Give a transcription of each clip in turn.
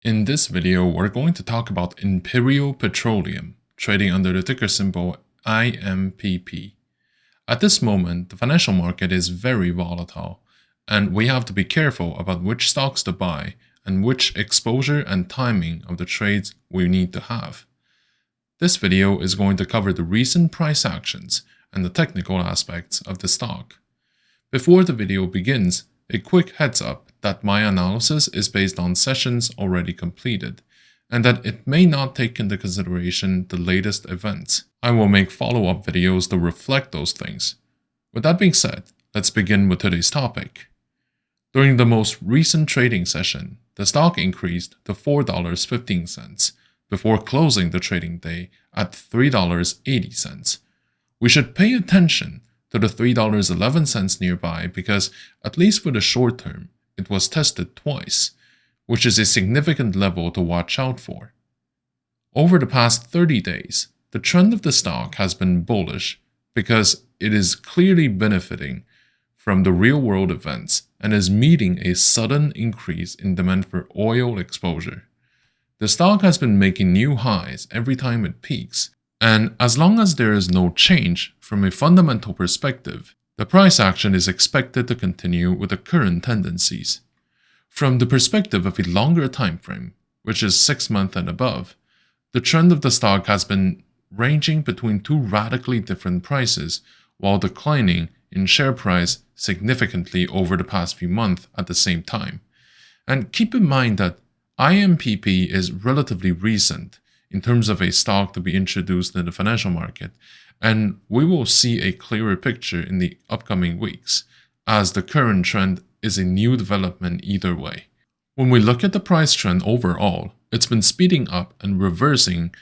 In this video, we're going to talk about Imperial Petroleum, trading under the ticker symbol IMPP. At this moment, the financial market is very volatile, and we have to be careful about which stocks to buy and which exposure and timing of the trades we need to have. This video is going to cover the recent price actions and the technical aspects of the stock. Before the video begins, a quick heads up that my analysis is based on sessions already completed, and that it may not take into consideration the latest events. I will make follow-up videos to reflect those things. With that being said, let's begin with today's topic. During the most recent trading session, the stock increased to $4.15 before closing the trading day at $3.80. We should pay attention to the $3.11 nearby because, at least for the short term, it was tested twice, which is a significant level to watch out for. Over the past 30 days, the trend of the stock has been bullish because it is clearly benefiting from the real-world events and is meeting a sudden increase in demand for oil exposure. The stock has been making new highs every time it peaks, and as long as there is no change from a fundamental perspective, the price action is expected to continue with the current tendencies. From the perspective of a longer time frame, which is 6 months and above, the trend of the stock has been ranging between two radically different prices while declining in share price significantly over the past few months at the same time. And keep in mind that IMPP is relatively recent in terms of a stock to be introduced in the financial market, and we will see a clearer picture in the upcoming weeks, as the current trend is a new development either way. When we look at the price trend overall, it's been speeding up and reversing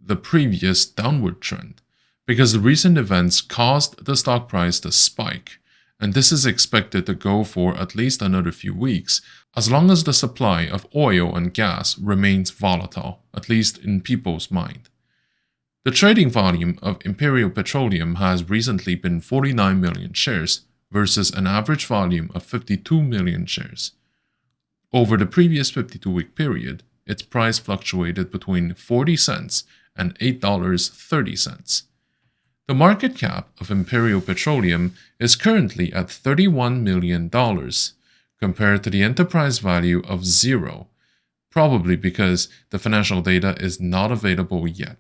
the previous downward trend, because the recent events caused the stock price to spike, and this is expected to go for at least another few weeks, as long as the supply of oil and gas remains volatile, at least in people's mind. The trading volume of Imperial Petroleum has recently been 49 million shares versus an average volume of 52 million shares. Over the previous 52-week period, its price fluctuated between 40 cents and $8.30. The market cap of Imperial Petroleum is currently at $31 million, compared to the enterprise value of zero, probably because the financial data is not available yet.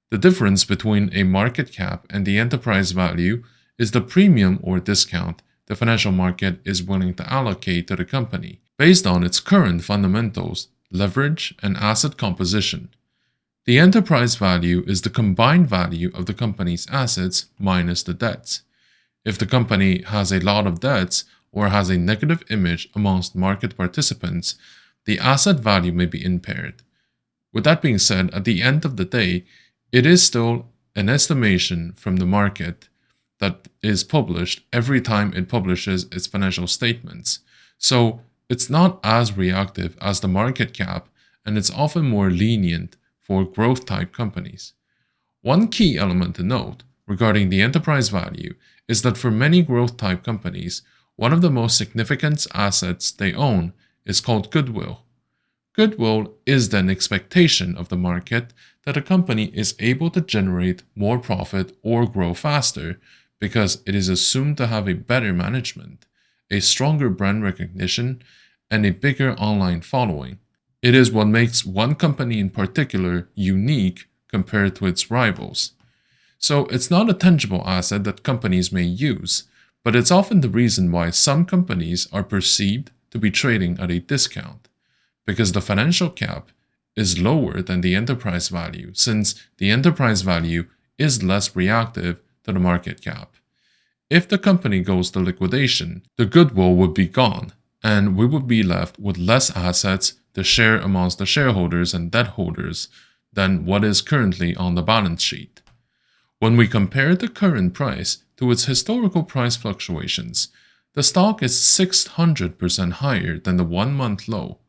The difference between a market cap and the enterprise value is the premium or discount the financial market is willing to allocate to the company based on its current fundamentals, leverage, and asset composition. The enterprise value is the combined value of the company's assets minus the debts. If the company has a lot of debts or has a negative image amongst market participants, the asset value may be impaired. With that being said, at the end of the day, it is still an estimation from the market that is published every time it publishes its financial statements. So it's not as reactive as the market cap, and it's often more lenient for growth type companies. One key element to note regarding the enterprise value is that for many growth type companies, one of the most significant assets they own is called goodwill. Goodwill is the expectation of the market that a company is able to generate more profit or grow faster because it is assumed to have a better management, a stronger brand recognition, and a bigger online following. It is what makes one company in particular unique compared to its rivals. So it's not a tangible asset that companies may use, but it's often the reason why some companies are perceived to be trading at a discount, because the financial cap is lower than the enterprise value, since the enterprise value is less reactive to the market cap. If the company goes to liquidation, the goodwill would be gone, and we would be left with less assets to share amongst the shareholders and debt holders than what is currently on the balance sheet. When we compare the current price to its historical price fluctuations, the stock is 600% higher than the 1-month low,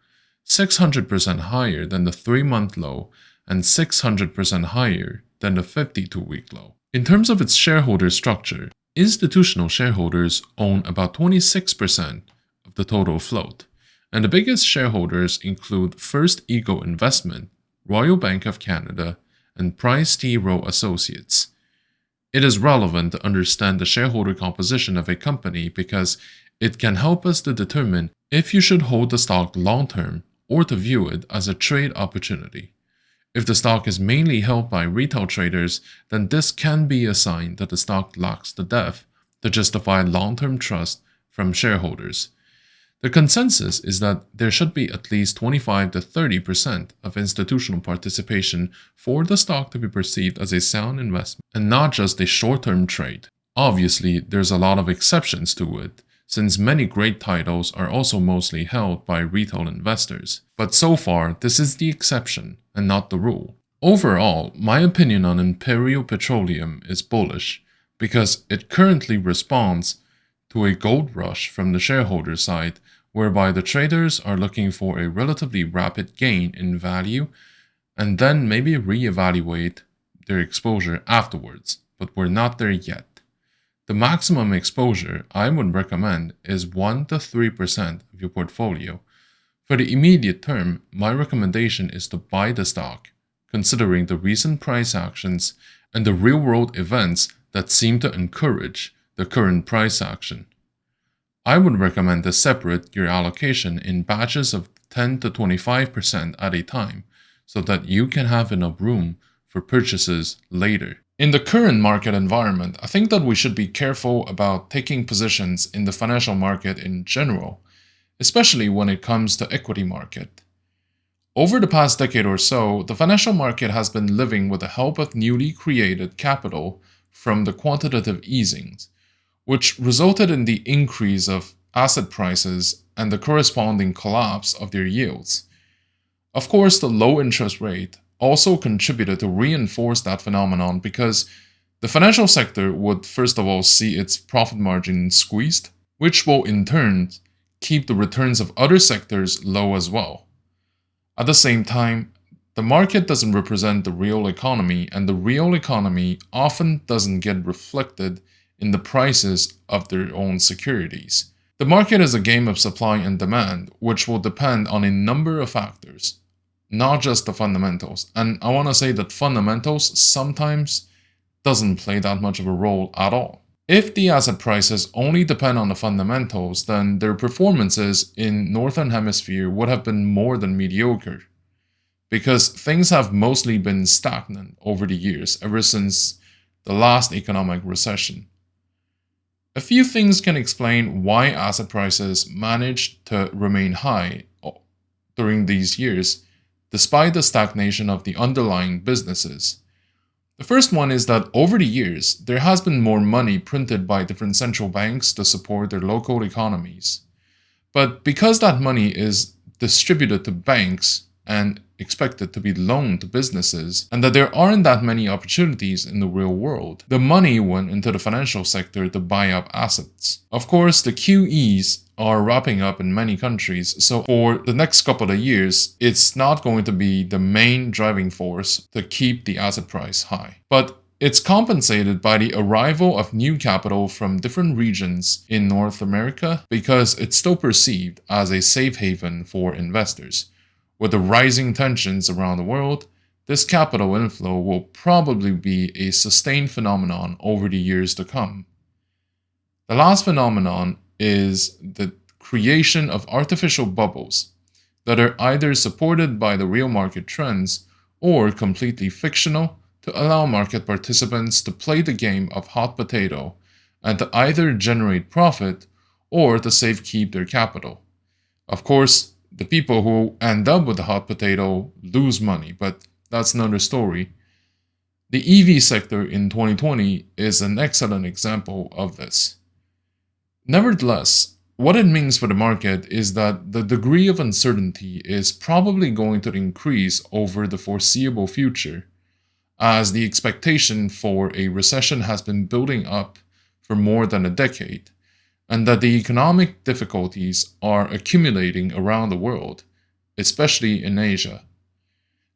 600% higher than the 3-month low, and 600% higher than the 52-week low. In terms of its shareholder structure, institutional shareholders own about 26% of the total float, and the biggest shareholders include First Eagle Investment, Royal Bank of Canada, and Price T. Rowe Associates. It is relevant to understand the shareholder composition of a company because it can help us to determine if you should hold the stock long-term or to view it as a trade opportunity. If the stock is mainly held by retail traders, then this can be a sign that the stock lacks the depth to justify long-term trust from shareholders. The consensus is that there should be at least 25 to 30% of institutional participation for the stock to be perceived as a sound investment and not just a short-term trade. Obviously, there's a lot of exceptions to it, since many great titles are also mostly held by retail investors. But so far, this is the exception and not the rule. Overall, my opinion on Imperial Petroleum is bullish because it currently responds to a gold rush from the shareholder side, whereby the traders are looking for a relatively rapid gain in value and then maybe reevaluate their exposure afterwards, but we're not there yet. The maximum exposure I would recommend is 1 to 3% of your portfolio. For the immediate term, my recommendation is to buy the stock, considering the recent price actions and the real-world events that seem to encourage the current price action. I would recommend to separate your allocation in batches of 10 to 25% at a time so that you can have enough room for purchases later. In the current market environment, I think that we should be careful about taking positions in the financial market in general, especially when it comes to equity market. Over the past decade or so, the financial market has been living with the help of newly created capital from the quantitative easings, which resulted in the increase of asset prices and the corresponding collapse of their yields. Of course, the low interest rate also contributed to reinforce that phenomenon because the financial sector would first of all see its profit margin squeezed, which will in turn keep the returns of other sectors low as well. At the same time, the market doesn't represent the real economy, and the real economy often doesn't get reflected in the prices of their own securities. The market is a game of supply and demand, which will depend on a number of factors, not just the fundamentals. And I want to say that fundamentals sometimes doesn't play that much of a role at all. If the asset prices only depend on the fundamentals, then their performances in Northern Hemisphere would have been more than mediocre, because things have mostly been stagnant over the years, ever since the last economic recession. A few things can explain why asset prices managed to remain high during these years, despite the stagnation of the underlying businesses. The first one is that over the years, there has been more money printed by different central banks to support their local economies. But because that money is distributed to banks and expected to be loaned to businesses, and that there aren't that many opportunities in the real world, the money went into the financial sector to buy up assets. Of course, the QEs are wrapping up in many countries, so for the next couple of years, it's not going to be the main driving force to keep the asset price high. But it's compensated by the arrival of new capital from different regions in North America because it's still perceived as a safe haven for investors. With the rising tensions around the world, this capital inflow will probably be a sustained phenomenon over the years to come. The last phenomenon is the creation of artificial bubbles that are either supported by the real market trends or completely fictional to allow market participants to play the game of hot potato and to either generate profit or to safekeep their capital. Of course, the people who end up with the hot potato lose money, but that's another story. The EV sector in 2020 is an excellent example of this. Nevertheless, what it means for the market is that the degree of uncertainty is probably going to increase over the foreseeable future, as the expectation for a recession has been building up for more than a decade, and that the economic difficulties are accumulating around the world, especially in Asia.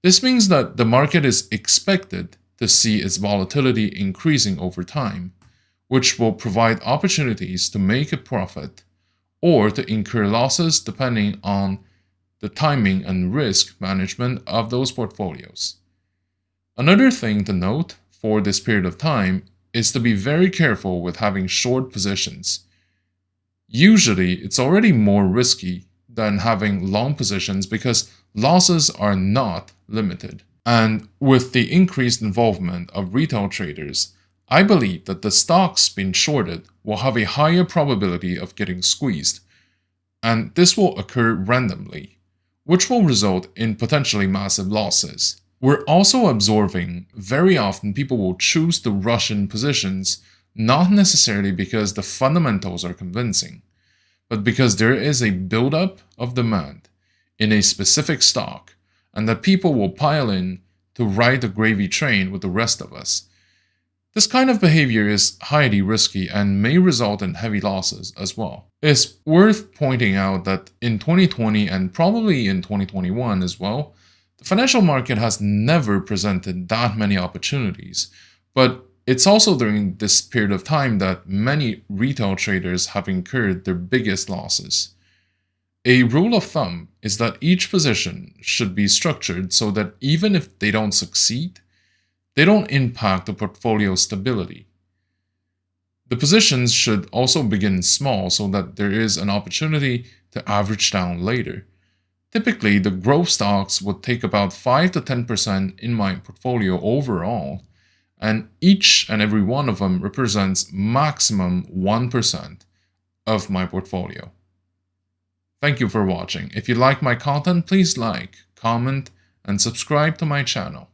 This means that the market is expected to see its volatility increasing over time, which will provide opportunities to make a profit or to incur losses depending on the timing and risk management of those portfolios. Another thing to note for this period of time is to be very careful with having short positions. Usually, it's already more risky than having long positions because losses are not limited. And with the increased involvement of retail traders, I believe that the stocks being shorted will have a higher probability of getting squeezed, and this will occur randomly, which will result in potentially massive losses. We're also observing very often people will choose to rush in positions not necessarily because the fundamentals are convincing, but because there is a buildup of demand in a specific stock and that people will pile in to ride the gravy train with the rest of us. This kind of behavior is highly risky and may result in heavy losses as well. It's worth pointing out that in 2020 and probably in 2021 as well, the financial market has never presented that many opportunities, but it's also during this period of time that many retail traders have incurred their biggest losses. A rule of thumb is that each position should be structured so that even if they don't succeed, they don't impact the portfolio stability. The positions should also begin small so that there is an opportunity to average down later. Typically, the growth stocks would take about 5 to 10% in my portfolio overall, and each and every one of them represents maximum 1% of my portfolio. Thank you for watching. If you like my content, please like, comment, and subscribe to my channel.